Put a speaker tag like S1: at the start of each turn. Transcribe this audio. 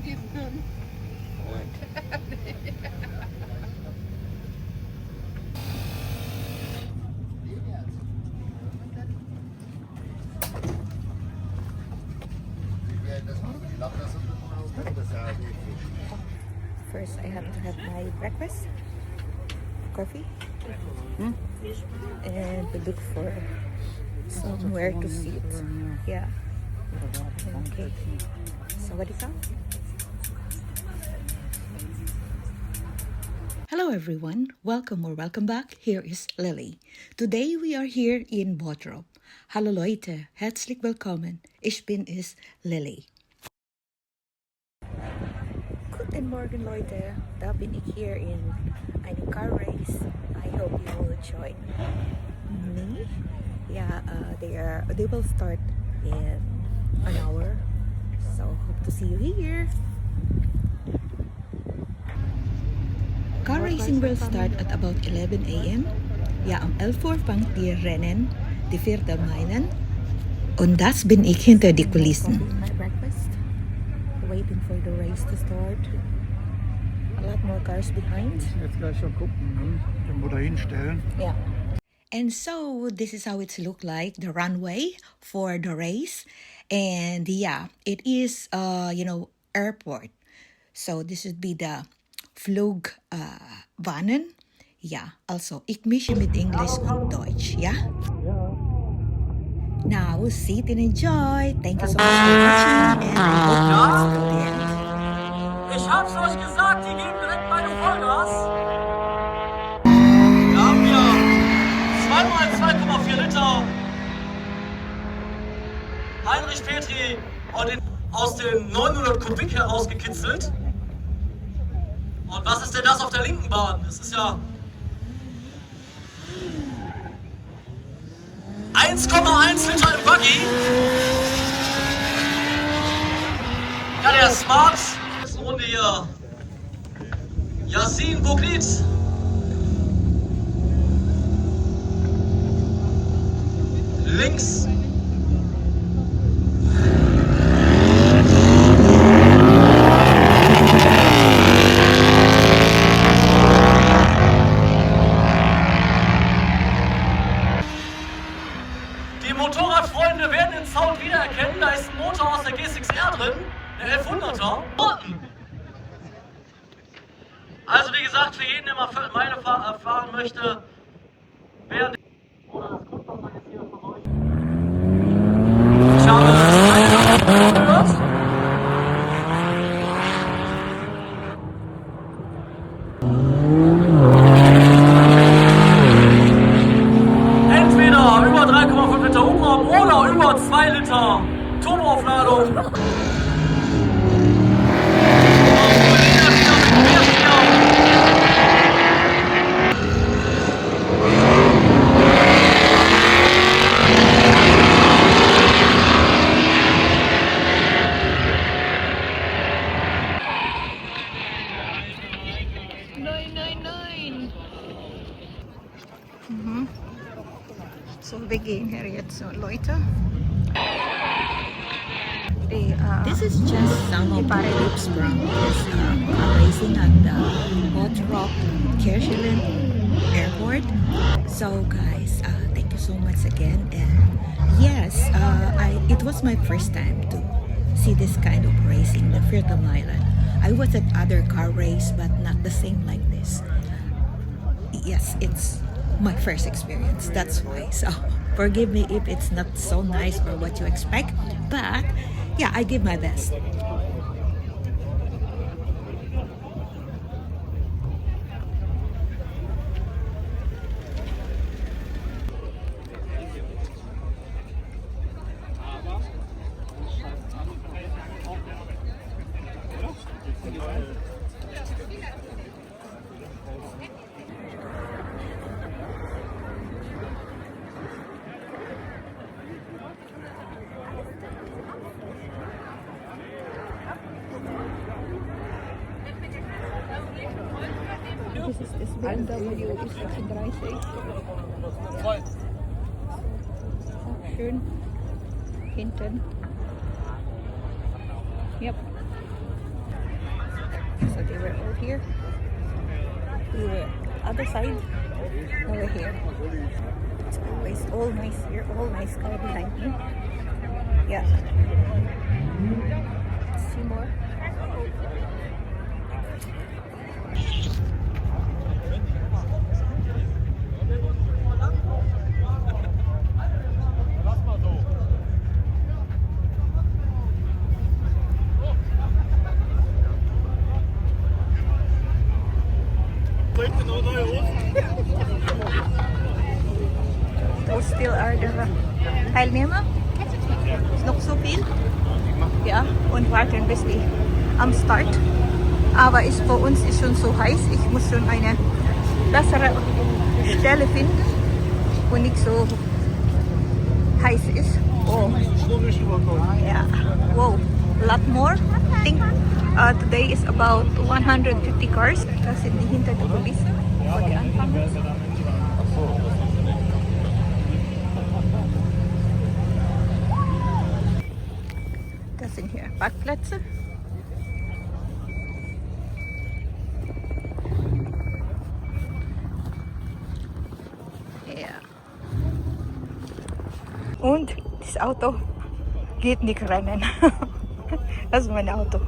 S1: geben können.
S2: First, I have to have my breakfast, coffee, and to look for somewhere to sit. Yeah. Okay. So what is up? Hello everyone, welcome or welcome back. Here is Lily. Today we are here in Bottrop. Hallo Leute, herzlich willkommen. Ich bin es Lily. Guten Morgen Leute, da bin ich hier in eine Car Race. I hope you will join me. Yeah, they will start in an hour. So hope to see you here. Car racing will start at about 11 a.m. Ja, om 11 uur vangt die rennen, die vierde mijnen. Und das bin ich hinter die Kulissen. My breakfast, waiting for the race to start. A lot more cars behind.
S3: Jetzt gleich schon gucken, den wir da hinstellen.
S2: Yeah. And so this is how it's look like, the runway for the race. And yeah, it is airport. So this would be the Flugbahnen. Ja, also ich mische mit Englisch und Deutsch, ja? Now sit and enjoy. Thank you so much for watching and I hope you watch till the end.
S4: Ich hab's euch gesagt, die geben direkt bei dem Vollgas. Wir haben hier 2x2,4 Liter Heinrich Petri aus den 900 Kubik herausgekitzelt. Und was ist denn das auf der linken Bahn? Das ist ja 1,1 Liter im Buggy. Ja, der Smart. Runde hier. Yassin Bouklit. Links. Die Motorradfreunde werden den Sound wiedererkennen. Da ist ein Motor aus der G6R drin, der 1100er. Also wie gesagt, für jeden, der mal Meile fahren möchte, während... Oder das Grundwasser ist hier für euch. Ich habe eine gehört. Entweder über 3,5 Liter Hubraum oder über 2 Liter Turboaufladung.
S2: So we begin here yet, so Leute. This is just some of the clips from this car racing at the Bottrop Kirchelen Airport. So guys, thank you so much again. And yes, it was my first time to see this kind of racing, the Vierte Mijlen. I was at other car race, but not the same like this. Yes, it's my first experience, that's why. So forgive me if it's not so nice or what you expect, but yeah, I give my best. Das ist das BMW U36.
S4: Voll.
S2: Schön hinten. Yep. So they were all here. We were other side over here. It's always all nice here, all nice car behind me. Yeah. See more. Those still are the Teilnehmer. Ist noch so viel. Ja, und warten bis die am Start. Aber bei uns ist schon so heiß. Ich muss schon eine bessere Stelle finden, wo nicht so heiß ist. Oh. Yeah. Wow. A lot more. I think today is about 150 cars. Das sind die hinter der Kulisse. Vor die anfangen. Das sind hier Parkplätze. Ja. Und das Auto geht nicht rennen. Das ist mein Auto.